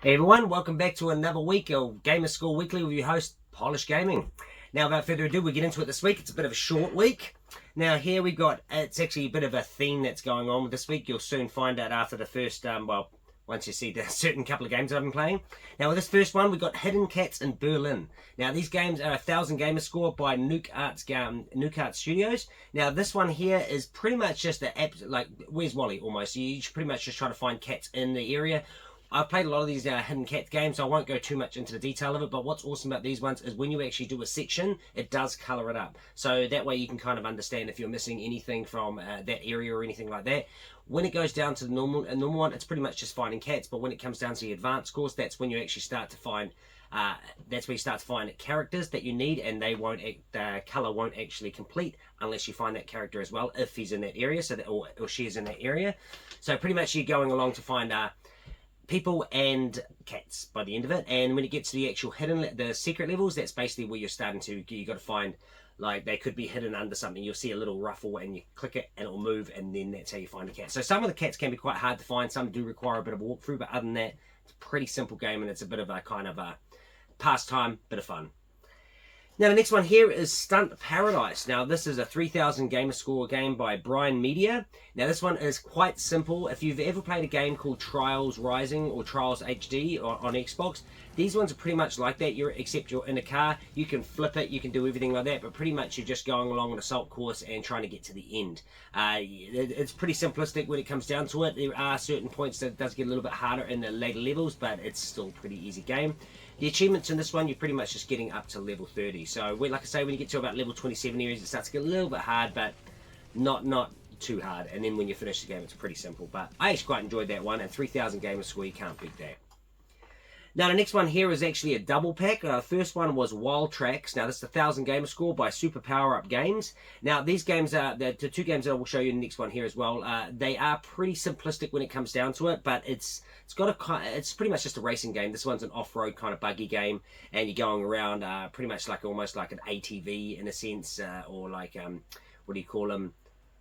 Hey everyone, welcome back to another week of Gamerscore Weekly with your host, Polish Gaming. Now, without further ado, we get into it this week. It's a bit of a short week. Now, here we've got, it's actually a bit of a theme that's going on with this week. You'll soon find out after the first, once you see the certain couple of games I've been playing. Now, with this first one, we've got Hidden Cats in Berlin. Now, these games are 1,000 Gamerscore by Nuke Arts Studios. Now, this one here is pretty much just the app, like, Where's Wally almost. You pretty much just try to find cats in the area. I've played a lot of these hidden cat games, so I won't go too much into the detail of it, but what's awesome about these ones is when you actually do a section, it does colour it up. So that way you can kind of understand if you're missing anything from that area or anything like that. When it goes down to the normal one, it's pretty much just finding cats, but when it comes down to the advanced course, that's when you actually start to find characters that you need, and the colour won't actually complete unless you find that character as well, if he's in that area, so that, or she's in that area. So pretty much you're going along to find people and cats by the end of it. And when it gets to the actual the secret levels, that's basically where you're starting to, you got to find, like, they could be hidden under something. You'll see a little ruffle and you click it and it'll move, and then that's how you find a cat. So some of the cats can be quite hard to find, some do require a bit of a walkthrough, but other than that, it's a pretty simple game, and it's a bit of a kind of a pastime, bit of fun. Now, the next one here is Stunt Paradise. Now, this is a 3,000 Gamerscore game by Brian Media. Now, this one is quite simple. If you've ever played a game called Trials Rising or Trials HD on Xbox, these ones are pretty much like that, except you're in a car. You can flip it, you can do everything like that, but pretty much you're just going along an assault course and trying to get to the end. It's pretty simplistic when it comes down to it. There are certain points that it does get a little bit harder in the later levels, but it's still a pretty easy game. The achievements in this one, you're pretty much just getting up to level 30. So, like I say, when you get to about level 27 areas, it starts to get a little bit hard, but not too hard. And then when you finish the game, it's pretty simple. But I actually quite enjoyed that one, and 3,000 Gamerscore, you can't beat that. Now, the next one here is actually a double pack. The first one was Wild Tracks. Now, this is 1,000 Gamerscore by Super Power Up Games. Now, these games are the two games that I will show you in the next one here as well. They are pretty simplistic when it comes down to it, but it's pretty much just a racing game. This one's an off-road kind of buggy game, and you're going around pretty much like almost like an ATV in a sense, or like what do you call them?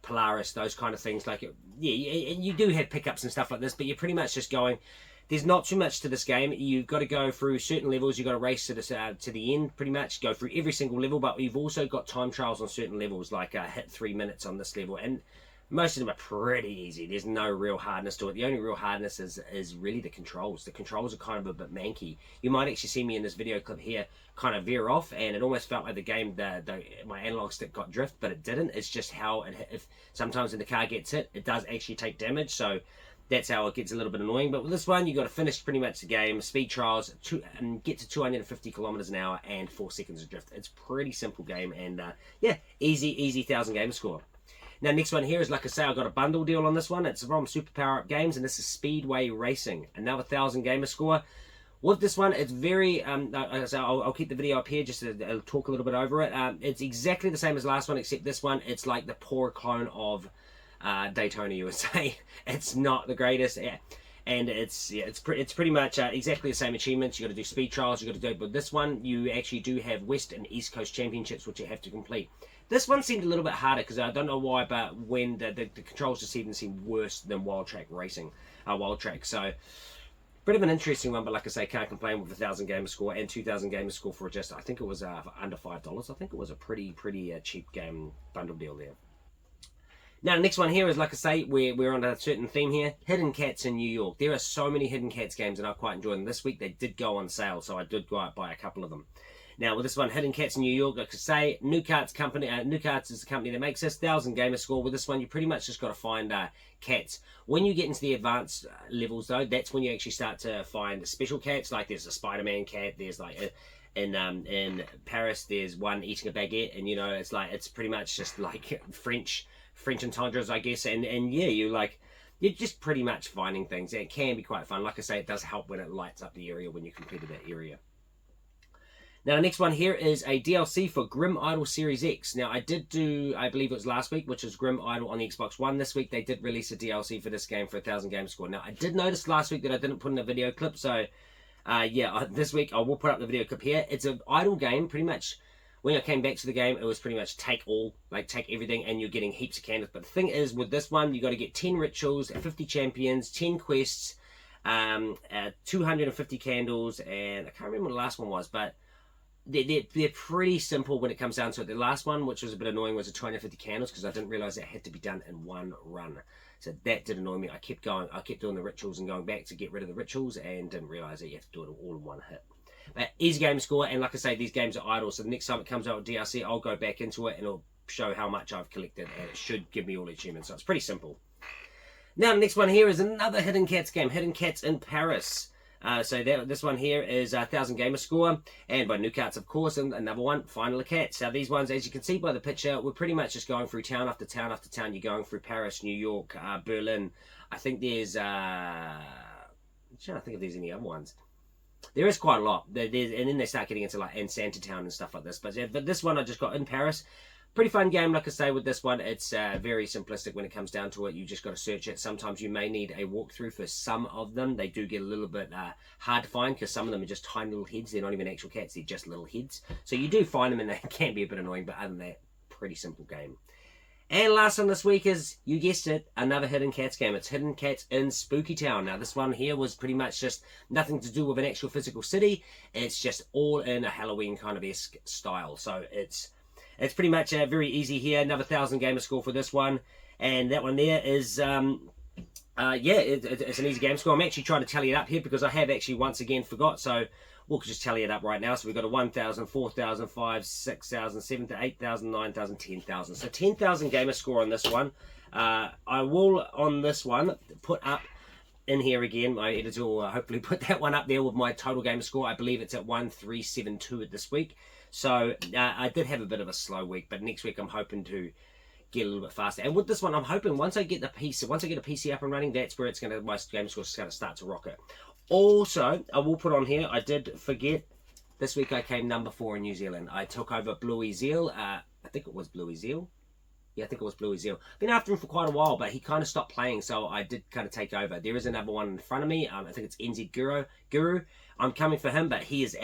Polaris, those kind of things. Like, yeah, and you do have pickups and stuff like this, but you're pretty much just going. There's not too much to this game. You've got to go through certain levels. You've got to race to the end, pretty much. Go through every single level, but you've also got time trials on certain levels, like hit 3 minutes on this level. And most of them are pretty easy. There's no real hardness to it. The only real hardness is really the controls. The controls are kind of a bit manky. You might actually see me in this video clip here kind of veer off, and it almost felt like the game, my analog stick got drift, but it didn't. It's just how if sometimes when the car gets hit, it does actually take damage. So that's how it gets a little bit annoying. But with this one, you got to finish pretty much the game, speed trials, and get to 250 kilometers an hour and 4 seconds of drift. It's a pretty simple game, and yeah, easy 1,000 Gamerscore. Now, next one here is, like I say, I got a bundle deal on this one. It's from Super Power Up Games, and this is Speedway Racing, another 1,000 Gamerscore. With this one, it's very, I'll keep the video up here just to talk a little bit over it. It's exactly the same as the last one, except this one, it's like the poor clone of Daytona USA. It's not the greatest, yeah. And it's pretty much exactly the same achievements. You got to do speed trials. You got to do, but this one you actually do have West and East Coast championships, which you have to complete. This one seemed a little bit harder because I don't know why, but when the controls just even seem worse than Wild Track Racing, Wild Track. So bit of an interesting one, but like I say, can't complain with 1,000 Gamerscore and 2,000 Gamerscore for just, I think it was under $5. I think it was a pretty cheap game bundle deal there. Now, the next one here is, like I say, we're on a certain theme here. Hidden Cats in New York. There are so many Hidden Cats games, and I quite enjoy them. This week, they did go on sale, so I did go out and buy a couple of them. Now, with this one, Hidden Cats in New York, like I say, Nuke Arts is the company that makes this, 1,000 Gamerscore. With this one, you pretty much just got to find cats. When you get into the advanced levels, though, that's when you actually start to find special cats. Like, there's a Spider-Man cat, there's like in Paris, there's one eating a baguette, and, you know, it's pretty much just like French entendres, I guess, and yeah, you're just pretty much finding things. It can be quite fun. Like I say, it does help when it lights up the area when you completed that area. Now, the next one here is a DLC for Grim Idol Series X. Now, I believe it was last week, which was Grim Idol on the Xbox One. This week, they did release a DLC for this game for 1,000 Gamerscore. Now, I did notice last week that I didn't put in a video clip, so yeah, this week I will put up the video clip here. It's an idle game, pretty much. When I came back to the game, it was pretty much take everything, and you're getting heaps of candles. But the thing is, with this one, you got to get 10 rituals, 50 champions, 10 quests, 250 candles, and I can't remember what the last one was, but they're pretty simple when it comes down to it. The last one, which was a bit annoying, was a 250 candles, because I didn't realize that had to be done in one run. So that did annoy me. I kept doing the rituals and going back to get rid of the rituals, and didn't realize that you have to do it all in one hit. But easy game score, and like I say, these games are idle, so the next time it comes out with DRC, I'll go back into it and it'll show how much I've collected, and it should give me all the achievements. So it's pretty simple. Now the next one here is another Hidden Cats game, Hidden Cats in Paris. This one here is 1000 Gamerscore, and by New Cats, of course, and another one, Final Cats. So these ones, as you can see by the picture, we're pretty much just going through town after town after town. You're going through Paris, New York, Berlin. I think there's, I'm trying to think if there's any other ones. There is quite a lot. And then they start getting into like Santa Town and stuff like this. But this one I just got in Paris. Pretty fun game, like I say, with this one. It's very simplistic when it comes down to it. You just got to search it. Sometimes you may need a walkthrough for some of them. They do get a little bit hard to find, because some of them are just tiny little heads. They're not even actual cats. They're just little heads. So you do find them, and they can be a bit annoying. But other than that, pretty simple game. And last one this week is, you guessed it, another Hidden Cats game. It's Hidden Cats in Spooky Town. Now, this one here was pretty much just nothing to do with an actual physical city. It's just all in a Halloween kind of esque style. So it's pretty much very easy here. Another 1000 Gamerscore for this one. And that one there is, it's an easy game score. I'm actually trying to tally it up here, because I have actually once again forgot. So we'll just tally it up right now. So we've got a 1000, 4000, 5, 6000, 7000, 8000, 9000, 10,000. So 10,000 Gamerscore on this one. I will, on this one, put up in here again, my editor will hopefully put that one up there with my total Gamerscore. I believe it's at 1372 at this week. So I did have a bit of a slow week, but next week I'm hoping to get a little bit faster. And with this one, I'm hoping once I get a PC up and running, that's where my game score is going to start to rocket. Also, I will put on here, I did forget, this week I came number 4 in New Zealand. I took over Bluey Zeal. I think it was Bluey Zeal. Yeah, I think it was Bluey Zeal. Been after him for quite a while, but he kind of stopped playing, so I did kind of take over. There is another one in front of me. I think it's NZ Guru. I'm coming for him, but he's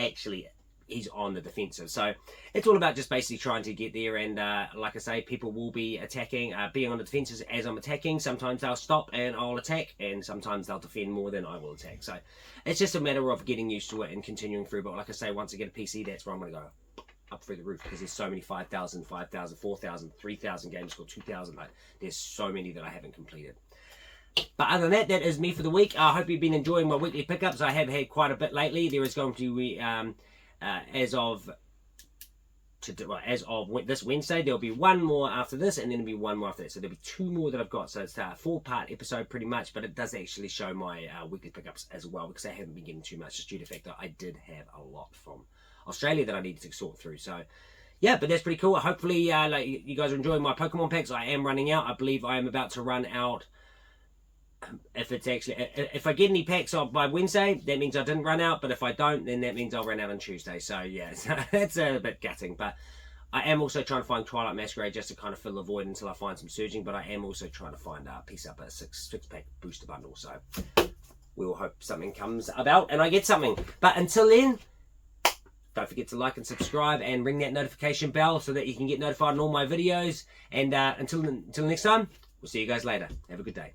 on the defensive. So it's all about just basically trying to get there, and like I say, people will be attacking, being on the defenses as I'm attacking. Sometimes they'll stop and I'll attack, and sometimes they'll defend more than I will attack. So it's just a matter of getting used to it and continuing through. But like I say, once I get a PC, that's where I'm going to go up through the roof, because there's so many 5,000, 5,000, 4,000, 3,000 games called 2,000. Like, there's so many that I haven't completed. But other than that, that is me for the week. I hope you've been enjoying my weekly pickups. I have had quite a bit lately. There is going to be as of this Wednesday, there'll be one more after this, and then there'll be one more after that. So there'll be 2 more that I've got. So it's a 4-part episode pretty much, but it does actually show my weekly pickups as well, because I haven't been getting too much, just due to the fact that I did have a lot from Australia that I needed to sort through. So yeah, but that's pretty cool. Hopefully like you guys are enjoying my Pokemon packs. I am running out. I believe I am about to run out. If I get any packs by Wednesday, that means I didn't run out. But if I don't, then that means I'll run out on Tuesday. So yeah, so that's a bit gutting. But I am also trying to find Twilight Masquerade just to kind of fill the void until I find some surging. But I am also trying to find piece up a six-pack booster bundle. So we will hope something comes about and I get something. But until then, don't forget to like and subscribe and ring that notification bell so that you can get notified on all my videos. And until next time, we'll see you guys later. Have a good day.